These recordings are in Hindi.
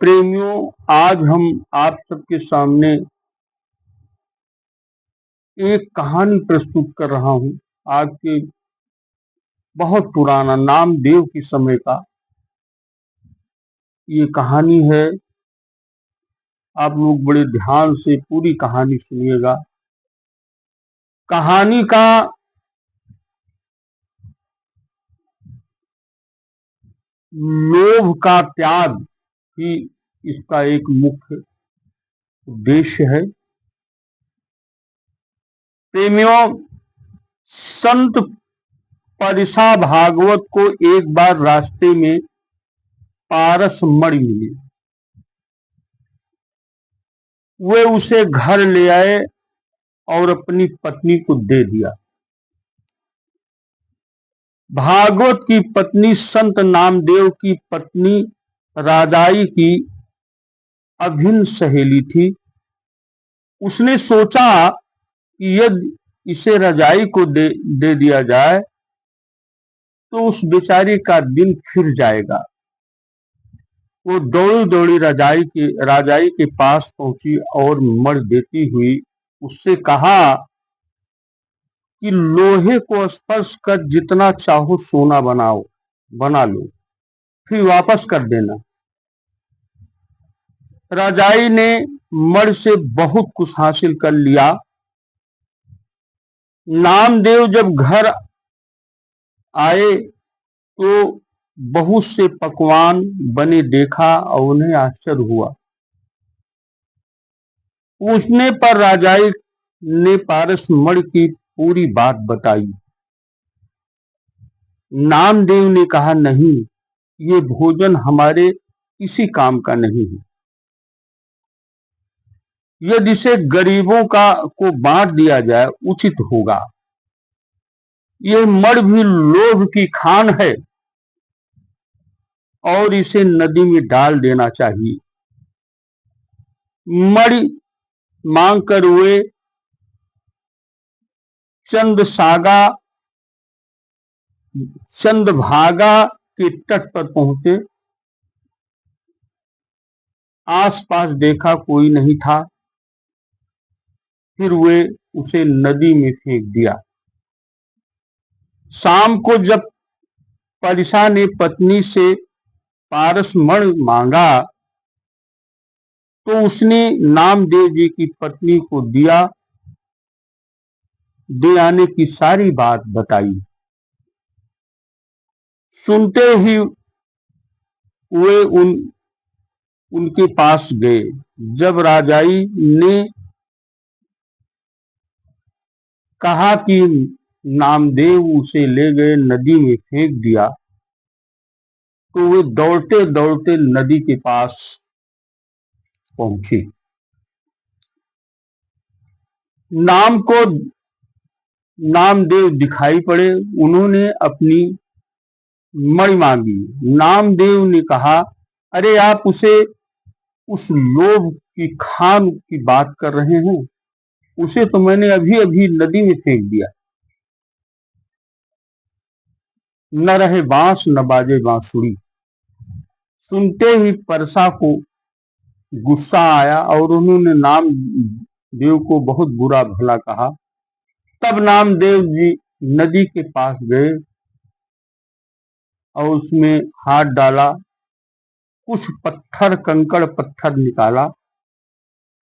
प्रेमियों, आज हम आप सबके सामने एक कहानी प्रस्तुत कर रहा हूं। आज के बहुत पुराना नामदेव के समय का ये कहानी है। आप लोग बड़े ध्यान से पूरी कहानी सुनिएगा। कहानी का लोभ का त्याग ही इसका एक मुख्य उद्देश्य है। प्रेमियों, संत परिसा भागवत को एक बार रास्ते में पारस मणि मिली। वे उसे घर ले आए और अपनी पत्नी को दे दिया। भागवत की पत्नी संत नामदेव की पत्नी राजाई की अभिन्न सहेली थी। उसने सोचा कि यदि इसे रजाई को दे दिया जाए तो उस बेचारी का दिन फिर जाएगा। वो दौड़ी दौड़ी राजाई के पास पहुंची और मर देती हुई उससे कहा कि लोहे को स्पर्श कर जितना चाहो सोना बना लो, फिर वापस कर देना। राजाई ने मर से बहुत कुछ हासिल कर लिया। नामदेव जब घर आए तो बहुत से पकवान बने देखा और उन्हें आश्चर्य हुआ। पूछने पर राजाई ने पारस मणि की पूरी बात बताई। नामदेव ने कहा, नहीं, ये भोजन हमारे किसी काम का नहीं है। यदि इसे गरीबों को बांट दिया जाए उचित होगा। यह मणि भी लोभ की खान है और इसे नदी में डाल देना चाहिए। मणि मांगकर वे चंद्रभागा के तट पर पहुंचे। आसपास देखा कोई नहीं था। फिर वे उसे नदी में फेंक दिया। शाम को जब परिसा ने पत्नी से पारस मणि मांगा तो उसने नामदेव जी की पत्नी को दे आने की सारी बात बताई। सुनते ही वे उनके पास गए। जब राजाई ने कहा कि नामदेव उसे ले गए नदी में फेंक दिया तो वे दौड़ते दौड़ते नदी के पास पहुंची। नामदेव दिखाई पड़े। उन्होंने अपनी मणि मांगी। नामदेव ने कहा, अरे आप उस लोभ की खान की बात कर रहे हैं? उसे तो मैंने अभी अभी नदी में फेंक दिया। न रहे बांस न बाजे बांसुरी। सुनते ही परसा को गुस्सा आया और उन्होंने नामदेव को बहुत बुरा भला कहा। तब नामदेव जी नदी के पास गए और उसमें हाथ डाला। कुछ कंकड़ पत्थर निकाला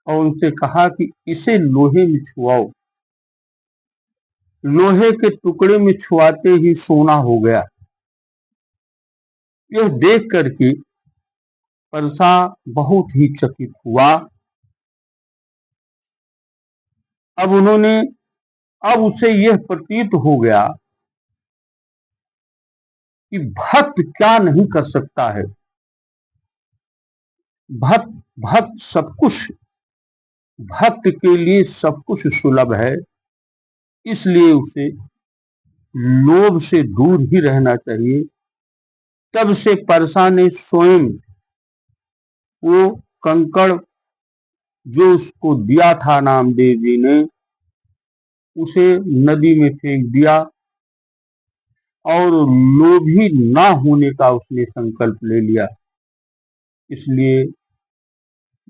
और उनसे कहा कि इसे लोहे में छुआओ। लोहे के टुकड़े में छुआते ही सोना हो गया। यह देख करके परसा बहुत ही चकित हुआ। अब उसे यह प्रतीत हो गया कि भक्त क्या नहीं कर सकता है। भक्त के लिए सब कुछ सुलभ है। इसलिए उसे लोभ से दूर ही रहना चाहिए। तब से परसा ने स्वयं वो कंकड़ जो उसको दिया था नामदेव जी ने, उसे नदी में फेंक दिया और लोभी ना होने का उसने संकल्प ले लिया। इसलिए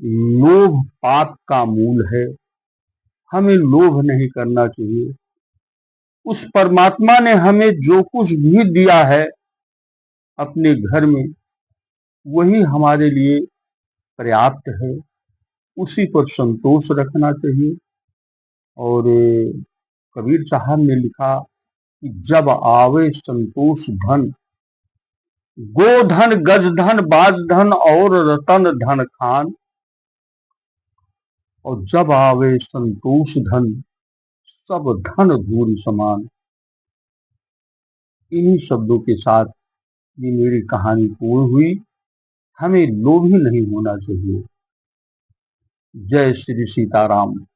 लोभ पाप का मूल है। हमें लोभ नहीं करना चाहिए। उस परमात्मा ने हमें जो कुछ भी दिया है अपने घर में, वही हमारे लिए पर्याप्त है। उसी पर संतोष रखना चाहिए। और कबीर साहब ने लिखा कि जब आवे संतोष धन, गोधन गजधन बाजधन और रतन धन खान, और जब आवे संतोष धन, सब धन धूल समान। इन्हीं शब्दों के साथ ये मेरी कहानी पूर्ण हुई। हमें लोभी नहीं होना चाहिए। जय श्री सीताराम।